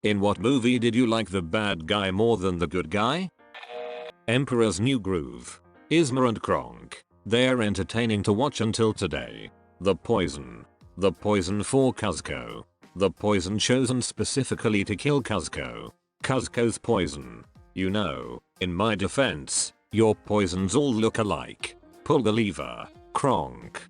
In what movie did you like the bad guy more than the good guy? Emperor's New Groove. Isma and Kronk. They're entertaining to watch until today. The Poison. The Poison for Kuzco. The poison chosen specifically to kill Kuzco. Kuzco's poison. You know, in my defense, your poisons all look alike. Pull the lever, Kronk.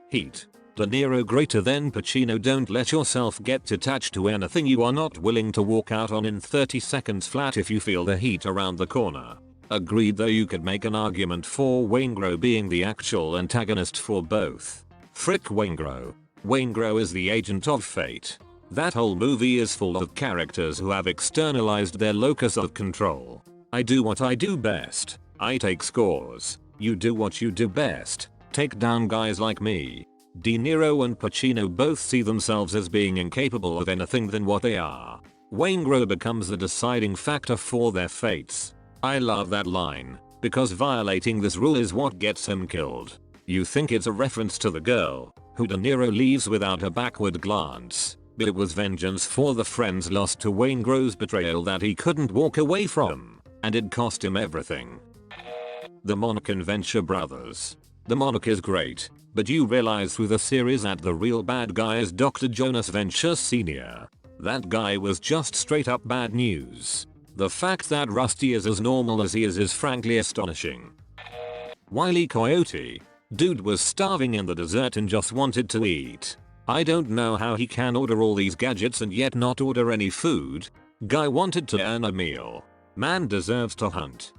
Heat. De Niro greater than Pacino. Don't let yourself get attached to anything you are not willing to walk out on in 30 seconds flat if you feel the heat around the corner. Agreed, though you could make an argument for Waingro being the actual antagonist for both. Frick Waingro. Waingro is the agent of fate. That whole movie is full of characters who have externalized their locus of control. I do what I do best. I take scores. You do what you do best. Take down guys like me. De Niro and Pacino both see themselves as being incapable of anything than what they are. Waingro becomes the deciding factor for their fates. I love that line, because violating this rule is what gets him killed. You think it's a reference to the girl, who De Niro leaves without a backward glance, but it was vengeance for the friends lost to Waingro's betrayal that he couldn't walk away from, and it cost him everything. The Monarch and Venture Brothers. The Monarch is great, but you realize through the series that the real bad guy is Dr. Jonas Venture Sr. That guy was just straight up bad news. The fact that Rusty is as normal as he is frankly astonishing. Wile E. Coyote. Dude was starving in the desert and just wanted to eat. I don't know how he can order all these gadgets and yet not order any food. Guy wanted to earn a meal. Man deserves to hunt.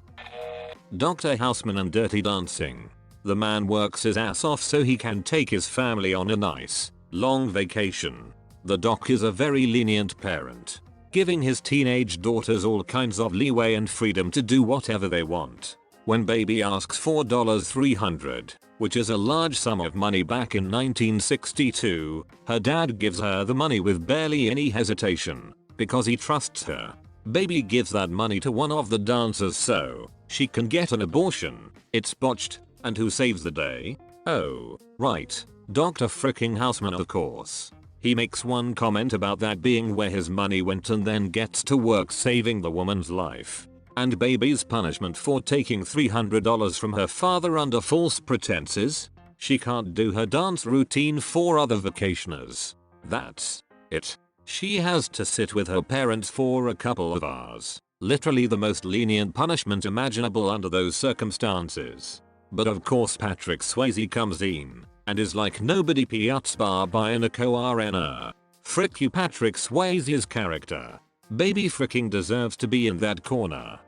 Dr. Houseman and Dirty Dancing. The man works his ass off so he can take his family on a nice, long vacation. The doc is a very lenient parent, giving his teenage daughters all kinds of leeway and freedom to do whatever they want. When baby asks for $300, which is a large sum of money back in 1962, her dad gives her the money with barely any hesitation, because he trusts her. Baby gives that money to one of the dancers so she can get an abortion. It's botched. And who saves the day? Oh, right. Dr. Fricking Houseman, of course. He makes one comment about that being where his money went and then gets to work saving the woman's life. And baby's punishment for taking $300 from her father under false pretenses? She can't do her dance routine for other vacationers. That's it. She has to sit with her parents for a couple of hours. Literally the most lenient punishment imaginable under those circumstances. But of course Patrick Swayze comes in and is like nobody piats bar by an RNR. Frick you, Patrick Swayze's character. Baby fricking deserves to be in that corner.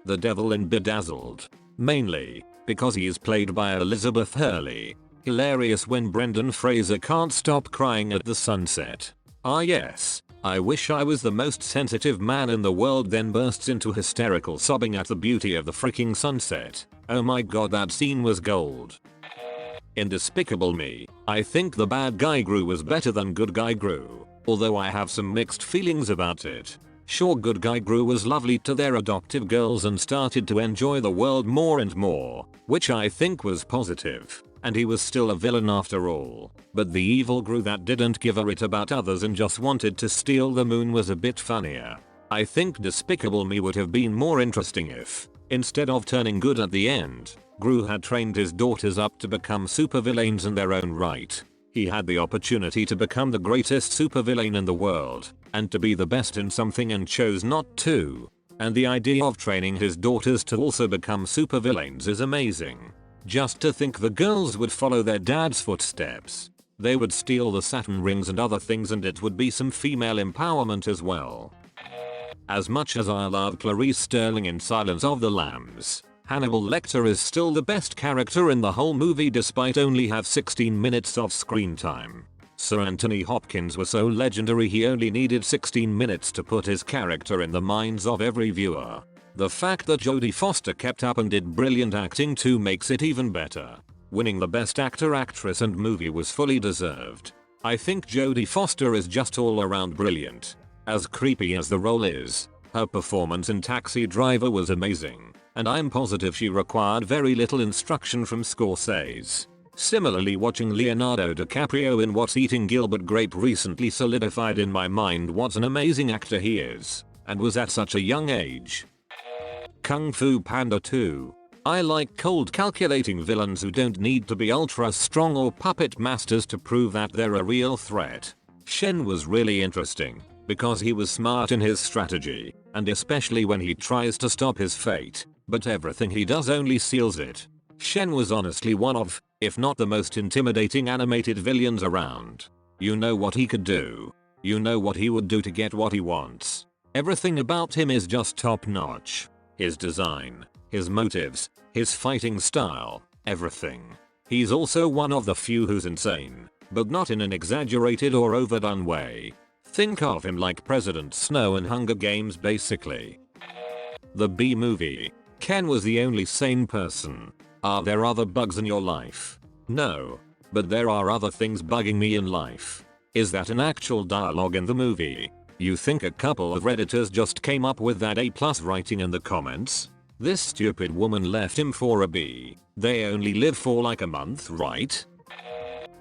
The Devil in Bedazzled. Mainly because he is played by Elizabeth Hurley. Hilarious when Brendan Fraser can't stop crying at the sunset. Ah yes, I wish I was the most sensitive man in the world, then bursts into hysterical sobbing at the beauty of the freaking sunset. Oh my god, that scene was gold. In Despicable Me, I think the bad guy Gru was better than good guy Gru, although I have some mixed feelings about it. Sure, good guy Gru was lovely to their adoptive girls and started to enjoy the world more and more, which I think was positive, and he was still a villain after all. But the evil Gru that didn't give a rit about others and just wanted to steal the moon was a bit funnier. I think Despicable Me would have been more interesting if, instead of turning good at the end, Gru had trained his daughters up to become supervillains in their own right. He had the opportunity to become the greatest supervillain in the world, and to be the best in something, and chose not to. And the idea of training his daughters to also become supervillains is amazing. Just to think the girls would follow their dad's footsteps. They would steal the Saturn rings and other things, and it would be some female empowerment as well. As much as I love Clarice Sterling in Silence of the Lambs, Hannibal Lecter is still the best character in the whole movie despite only have 16 minutes of screen time. Sir Anthony Hopkins was so legendary he only needed 16 minutes to put his character in the minds of every viewer. The fact that Jodie Foster kept up and did brilliant acting too makes it even better. Winning the best actor, actress and movie was fully deserved. I think Jodie Foster is just all around brilliant. As creepy as the role is, her performance in Taxi Driver was amazing, and I'm positive she required very little instruction from Scorsese. Similarly, watching Leonardo DiCaprio in What's Eating Gilbert Grape recently solidified in my mind what an amazing actor he is, and was at such a young age. Kung Fu Panda 2. I like cold calculating villains who don't need to be ultra strong or puppet masters to prove that they're a real threat. Shen was really interesting, because he was smart in his strategy, and especially when he tries to stop his fate, but everything he does only seals it. Shen was honestly one of, if not the most intimidating animated villains around. You know what he could do. You know what he would do to get what he wants. Everything about him is just top notch. His design, his motives, his fighting style, everything. He's also one of the few who's insane, but not in an exaggerated or overdone way. Think of him like President Snow in Hunger Games basically. The B movie. Ken was the only sane person. Are there other bugs in your life? No. But there are other things bugging me in life. Is that an actual dialogue in the movie? You think a couple of redditors just came up with that A+ writing in the comments? This stupid woman left him for a B. They only live for like a month, right?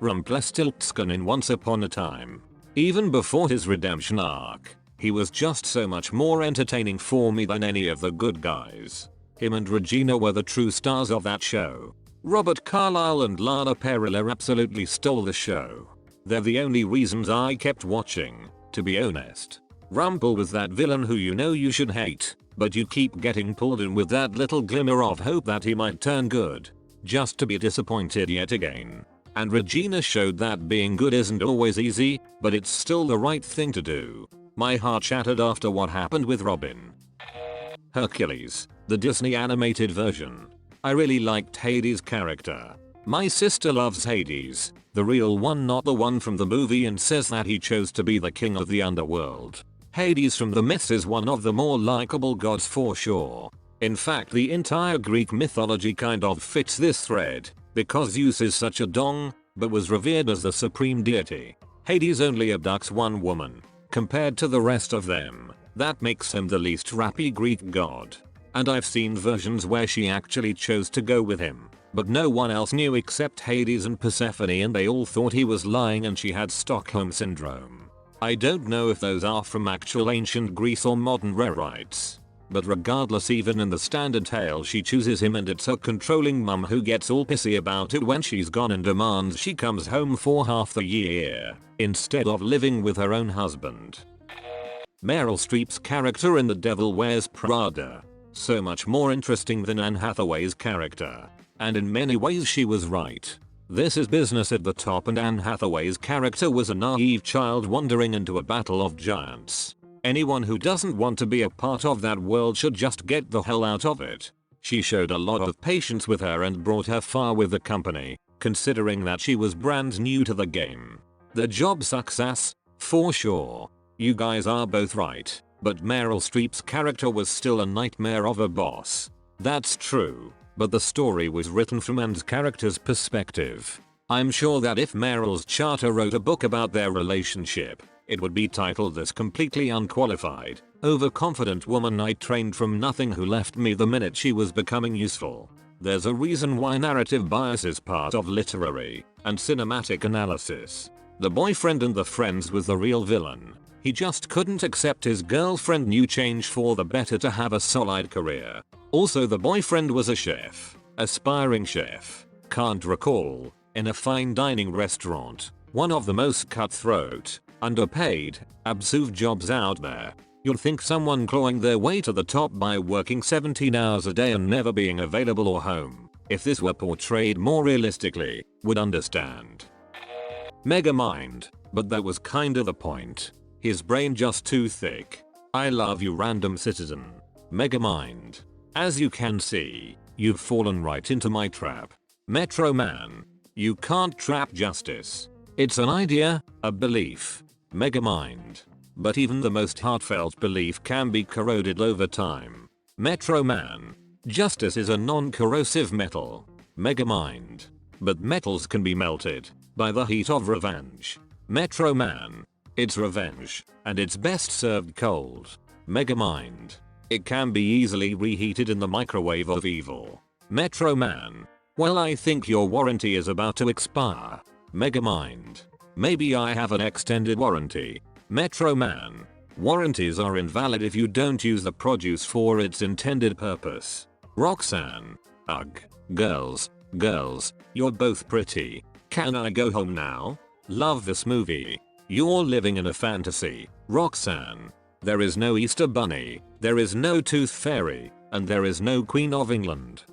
Rumpelstiltskin in Once Upon a Time. Even before his redemption arc, he was just so much more entertaining for me than any of the good guys. Him and Regina were the true stars of that show. Robert Carlyle and Lana Pereira absolutely stole the show. They're the only reasons I kept watching, to be honest. Rumple was that villain who you know you should hate, but you keep getting pulled in with that little glimmer of hope that he might turn good, just to be disappointed yet again. And Regina showed that being good isn't always easy, but it's still the right thing to do. My heart shattered after what happened with Robin. Hercules, the Disney animated version. I really liked Hades' character. My sister loves Hades, the real one, not the one from the movie, and says that he chose to be the king of the underworld. Hades from the myths is one of the more likable gods for sure. In fact, the entire Greek mythology kind of fits this thread, because Zeus is such a dong, but was revered as the supreme deity. Hades only abducts one woman, compared to the rest of them. That makes him the least rappy Greek god. And I've seen versions where she actually chose to go with him, but no one else knew except Hades and Persephone, and they all thought he was lying and she had Stockholm syndrome. I don't know if those are from actual ancient Greece or modern rewrites. But regardless, even in the standard tale she chooses him, and it's her controlling mum who gets all pissy about it when she's gone and demands she comes home for half the year, instead of living with her own husband. Meryl Streep's character in The Devil Wears Prada. So much more interesting than Anne Hathaway's character. And in many ways she was right. This is business at the top, and Anne Hathaway's character was a naive child wandering into a battle of giants. Anyone who doesn't want to be a part of that world should just get the hell out of it. She showed a lot of patience with her and brought her far with the company, considering that she was brand new to the game. The job sucks ass, for sure. You guys are both right, but Meryl Streep's character was still a nightmare of a boss. That's true, but the story was written from Anne's character's perspective. I'm sure that if Meryl's charter wrote a book about their relationship, it would be titled This Completely Unqualified, Overconfident Woman I Trained from Nothing Who Left Me the Minute She Was Becoming Useful. There's a reason why narrative bias is part of literary and cinematic analysis. The boyfriend in The Friends was the real villain. He just couldn't accept his girlfriend knew change for the better to have a solid career. Also, the boyfriend was a chef, aspiring chef, can't recall, in a fine dining restaurant, one of the most cutthroat, underpaid, absurd jobs out there. You'd think someone clawing their way to the top by working 17 hours a day and never being available or home, if this were portrayed more realistically, would understand. Megamind, but that was kinda the point. His brain just too thick. I love you, random citizen. Megamind. As you can see, you've fallen right into my trap. Metro Man. You can't trap justice. It's an idea, a belief. Megamind. But even the most heartfelt belief can be corroded over time. Metro Man. Justice is a non-corrosive metal. Megamind. But metals can be melted by the heat of revenge. Metro Man. It's revenge, and it's best served cold. Megamind. It can be easily reheated in the microwave of evil. Metro Man. Well, I think your warranty is about to expire. Megamind. Maybe I have an extended warranty. Metro Man. Warranties are invalid if you don't use the produce for its intended purpose. Roxanne. Ugh. Girls, you're both pretty. Can I go home now? Love this movie. You're living in a fantasy. Roxanne. There is no Easter Bunny, there is no Tooth Fairy, and there is no Queen of England.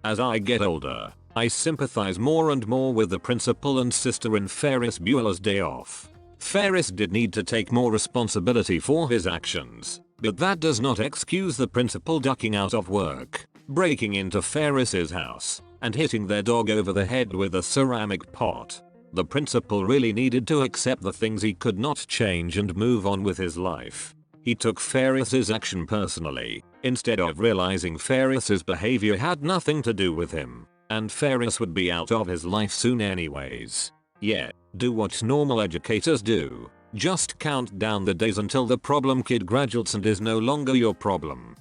As I get older, I sympathize more and more with the principal and sister in Ferris Bueller's Day Off. Ferris did need to take more responsibility for his actions, but that does not excuse the principal ducking out of work, breaking into Ferris's house, and hitting their dog over the head with a ceramic pot. The principal really needed to accept the things he could not change and move on with his life. He took Ferris's action personally, instead of realizing Ferris's behavior had nothing to do with him, and Ferris would be out of his life soon anyways. Yeah, do what normal educators do. Just count down the days until the problem kid graduates and is no longer your problem.